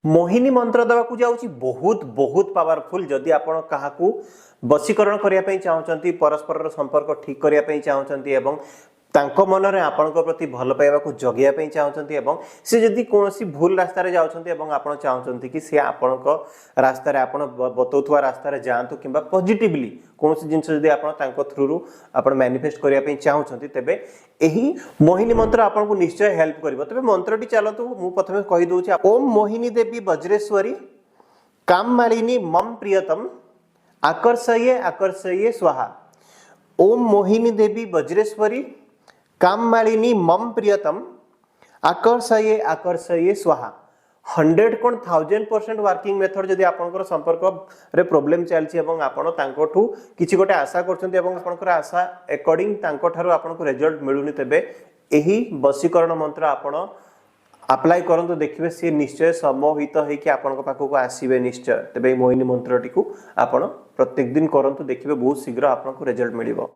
मोहिनी मंत्र देवाक जाऊँगी बहुत बहुत पावरफुल जदि आपण क्या वशीकरण करने चाहते परस्पर संपर्क ठीक करने चाहते एवं तांको मन में आपण प्रति भल पाइबा जगैया चाहते सी जदि कौन भूल रास्त जाऊँच आप चाहते कि सी आपण रास्त बतौवा रास्त जातु कि पॉजिटिवली कौन जिन जब थ्रु आप मैनिफेस्ट करने चाहते तेबे यही मोहिनी मंत्र आपको निश्चय हेल्प कर तेज मंत्रटी चलतु मु प्रथम कहीदे ओम मोहिनी देवी वज्रेश्वरी काम मालिनी मम प्रियतम आकर्षये आकर्षये स्वाहा। ओम मोहिनी देवी वज्रेश्वरी काम मालिनी मम प्रियतम आकर्षये आकर्षये स्वाहा। 100 कोण 1000% वर्किंग मेथड जदि आपनकर संपर्क रे प्रॉब्लम चलछि एवं आपण तांकोठू किछि गोटे आशा करछन्ती एवं आपनकर आशा अकॉर्डिंग तांकोठारु आपनको रिजल्ट मिलुनी तेबे एही वशीकरण मंत्र आपण अप्लाई करंतु देखिबे से निश्चय समोहित है कि आपनको पाखको आसीबे निश्चय तेबे मोहिनी मंत्रटी को आपण प्रत्येक दिन करंतु देखिबे बहुत शीघ्र आपनको रिजल्ट मिलिबो।